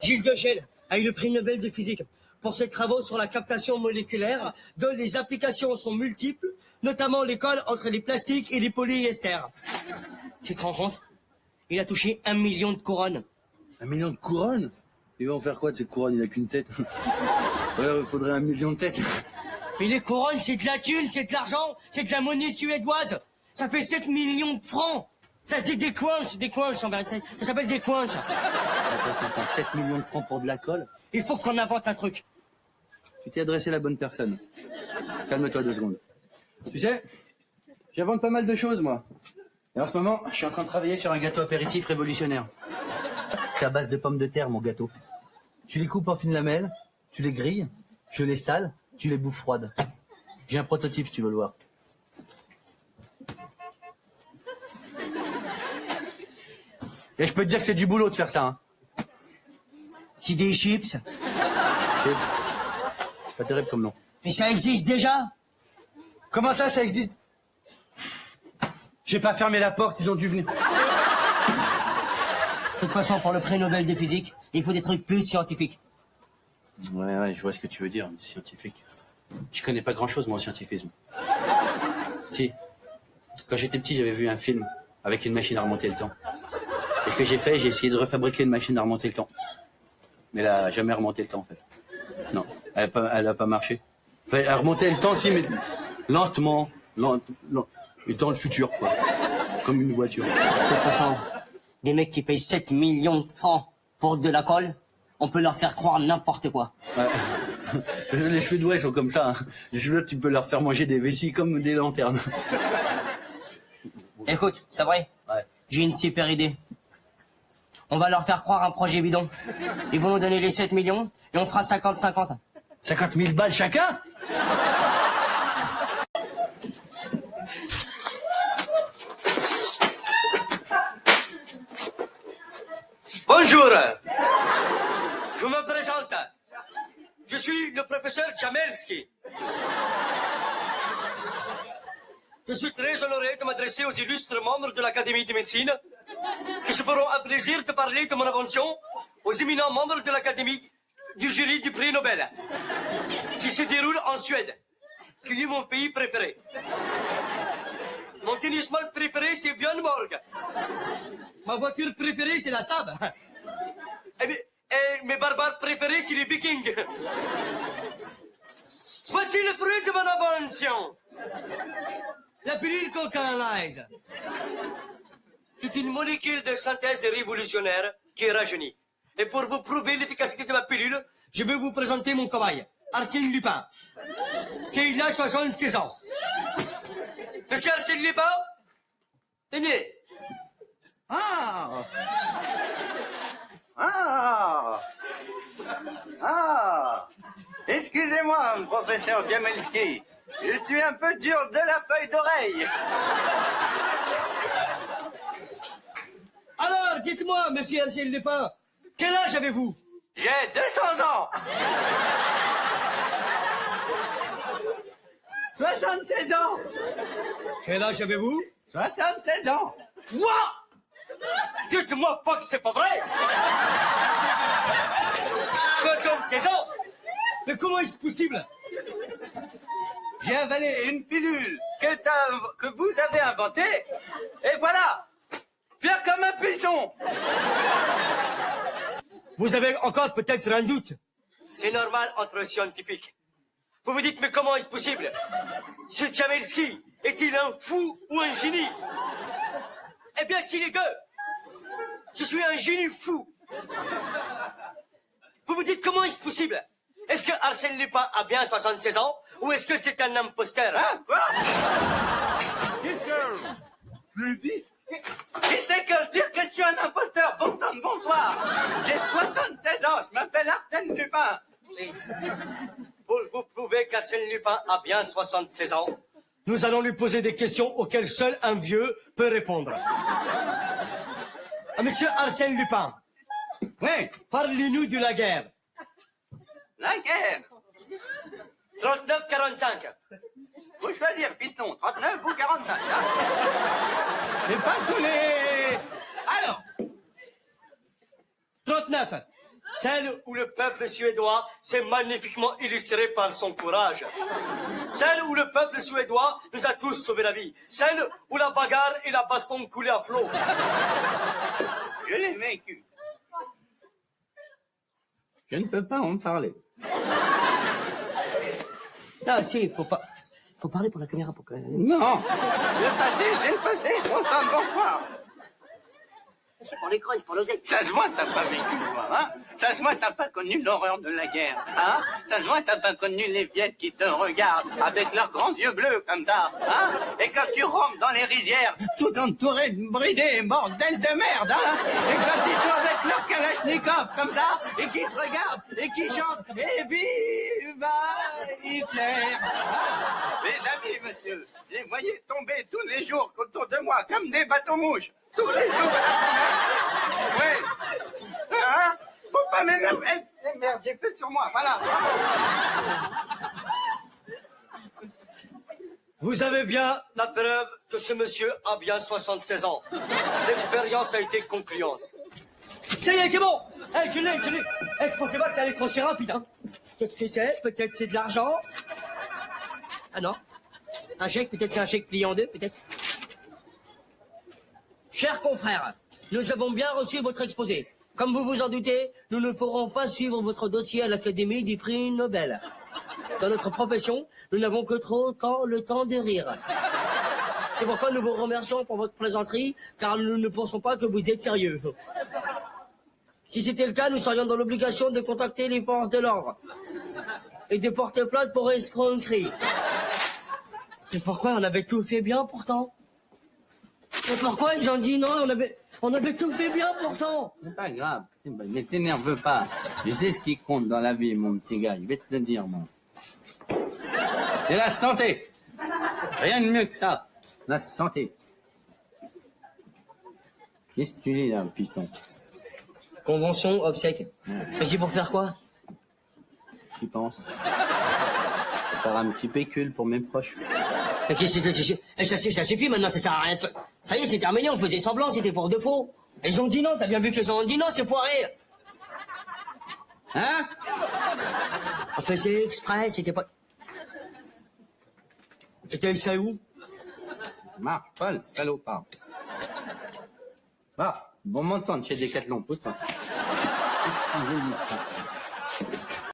Gilles Göchel a eu le prix Nobel de physique pour ses travaux sur la captation moléculaire dont les applications sont multiples, notamment l'école entre les plastiques et les polyesters. Tu te rends compte? Il a touché 1 million de couronnes. 1 million de couronnes? Il va en faire quoi de ces couronnes? Il n'a qu'une tête. Ouais, il faudrait 1 million de têtes. Mais les couronnes, c'est de la thune, c'est de l'argent, c'est de la monnaie suédoise. Ça fait 7 millions de francs. Ça se dit des coins en vérité. Ça s'appelle des coins. Attends, 7 millions de francs pour de la colle? Il faut qu'on invente un truc. Tu t'es adressé à la bonne personne. Calme-toi 2 secondes. Tu sais, j'invente pas mal de choses, moi. Et en ce moment, je suis en train de travailler sur un gâteau apéritif révolutionnaire. C'est à base de pommes de terre, mon gâteau. Tu les coupes en fines lamelles, tu les grilles, je les sale, tu les bouffes froides. J'ai un prototype, si tu veux le voir. Et je peux te dire que c'est du boulot de faire ça, hein. C'est des chips. Pas terrible comme nom. Mais ça existe déjà. Comment ça existe? J'ai pas fermé la porte, ils ont dû venir. De toute façon, pour le prix Nobel de physique, il faut des trucs plus scientifiques. Ouais, je vois ce que tu veux dire, scientifique. Je connais pas grand-chose, moi, en scientifisme. Si, quand j'étais petit, j'avais vu un film avec une machine à remonter le temps. Et ce que j'ai fait, j'ai essayé de refabriquer une machine à remonter le temps. Mais elle a jamais remonté le temps, en fait. Non, elle a pas marché. Enfin, elle a remonté le temps, si, mais lentement, et dans le futur, quoi. Comme une voiture. De toute façon, des mecs qui payent 7 millions de francs pour de la colle, on peut leur faire croire n'importe quoi. Ouais. Les Suédois, ils sont comme ça, hein. Les Suédois, tu peux leur faire manger des vessies comme des lanternes. Écoute, c'est vrai. Ouais. J'ai une super idée. On va leur faire croire un projet bidon. Ils vont nous donner les 7 millions et on fera 50-50. 50 000 balles chacun? Bonjour. Je me présente. Je suis le professeur Jamelski. Je suis très honoré de m'adresser aux illustres membres de l'Académie de médecine qui se feront un plaisir de parler de mon invention aux éminents membres de l'Académie du jury du prix Nobel qui se déroule en Suède, qui est mon pays préféré. Mon tennisman préféré, c'est Björn Borg. Ma voiture préférée, c'est la Saab. Et mes barbares préférés, c'est les Vikings. Voici le fruit de mon invention. La pilule cocaïnaise. C'est une molécule de synthèse révolutionnaire qui rajeunit. Et pour vous prouver l'efficacité de ma pilule, je vais vous présenter mon cobaye, Arsène Lupin, qui a 76 ans. Monsieur Arsène Lupin, venez. Excusez-moi, professeur Jamelski. Je suis un peu dur de la feuille d'oreille. Alors, dites-moi, monsieur Arsène Lupin, quel âge avez-vous? J'ai 200 ans. 76 ans. Quel âge avez-vous? 76 ans. Moi? Dites-moi pas que c'est pas vrai. 76 ans. Mais comment est-ce possible? J'ai avalé une pilule que vous avez inventée. Et voilà. Fier comme un pigeon. Vous avez encore peut-être un doute. C'est normal entre scientifiques. Vous vous dites, mais comment est-ce possible? Ce Jamelski est-il un fou ou un génie? Eh bien, si les deux. Je suis un génie fou. Vous vous dites, comment est-ce possible? Est-ce que Arsène Lupin a bien 76 ans ou est-ce que c'est un imposteur? Qui c'est que se dire que je suis un imposteur? Bon sang, bonsoir. J'ai 76 ans, je m'appelle Arsène Lupin. Pour vous prouver qu'Arsène Lupin a bien 76 ans, nous allons lui poser des questions auxquelles seul un vieux peut répondre. Monsieur Arsène Lupin. Oui. Parlez-nous de la guerre. La guerre. 39-45. Faut choisir, piston, 39 ou 45. Hein? C'est pas tous les... Alors. 39. Celle où le peuple suédois s'est magnifiquement illustré par son courage. Celle où le peuple suédois nous a tous sauvé la vie. Celle où la bagarre et la baston coulaient à flot. Je l'ai vécu. Je ne peux pas en parler. Ah si, faut parler pour la caméra pour que... Non. Le passé, c'est le passé. Bonsoir, bonsoir. C'est pour l'écran, c'est pour l'oseille. Ça se voit, t'as pas vécu, toi, hein? Ça se voit, t'as pas connu l'horreur de la guerre, hein? Ça se voit, t'as pas connu les viettes qui te regardent avec leurs grands yeux bleus comme ça, hein? Et quand tu rentres dans les rizières, tout entouré de bridés, bordel de merde, hein? Et quand ils sont avec leur kalachnikov comme ça, et qui te regardent, et qui chantent, et viva Hitler! Les amis, monsieur, je les voyais tomber tous les jours autour de moi comme des bateaux-mouches. Tous les jours. Oui. Hein? Faut pas m'énerver. Eh, merde, j'ai fait sur moi, voilà. Vous avez bien la preuve que ce monsieur a bien 76 ans. L'expérience a été concluante. Ça y est, c'est bon. Je l'ai. Je pensais pas que ça allait être aussi rapide. Hein. Qu'est-ce que c'est? Peut-être c'est de l'argent. Ah non. Un chèque, peut-être c'est un chèque plié en deux, peut-être. Chers confrères, nous avons bien reçu votre exposé. Comme vous vous en doutez, nous ne ferons pas suivre votre dossier à l'Académie du prix Nobel. Dans notre profession, nous n'avons que trop le temps de rire. C'est pourquoi nous vous remercions pour votre plaisanterie, car nous ne pensons pas que vous êtes sérieux. Si c'était le cas, nous serions dans l'obligation de contacter les forces de l'ordre et de porter plainte pour escroquerie. C'est pourquoi on avait tout fait bien pourtant. Et pourquoi ils ont dit non, on avait tout fait bien pourtant. C'est pas grave, ne t'énerve pas. Je sais ce qui compte dans la vie, mon petit gars. Je vais te le dire, moi. C'est la santé. Rien de mieux que ça. La santé. Qu'est-ce que tu lis là, piston? Convention, obsèque. Mais c'est pour faire quoi? Tu penses? Faire un petit pécule pour mes proches. Mais ça suffit maintenant, ça sert à rien de faire. Ça y est, c'est terminé, on faisait semblant, c'était pour de faux. Et ils ont dit non, t'as bien vu qu'ils ont dit non, c'est foiré. Hein? On faisait exprès, c'était pas... C'était ça où? Marche pas, le salopard. Va, bon m'entendre chez Decathlon, pousse-toi.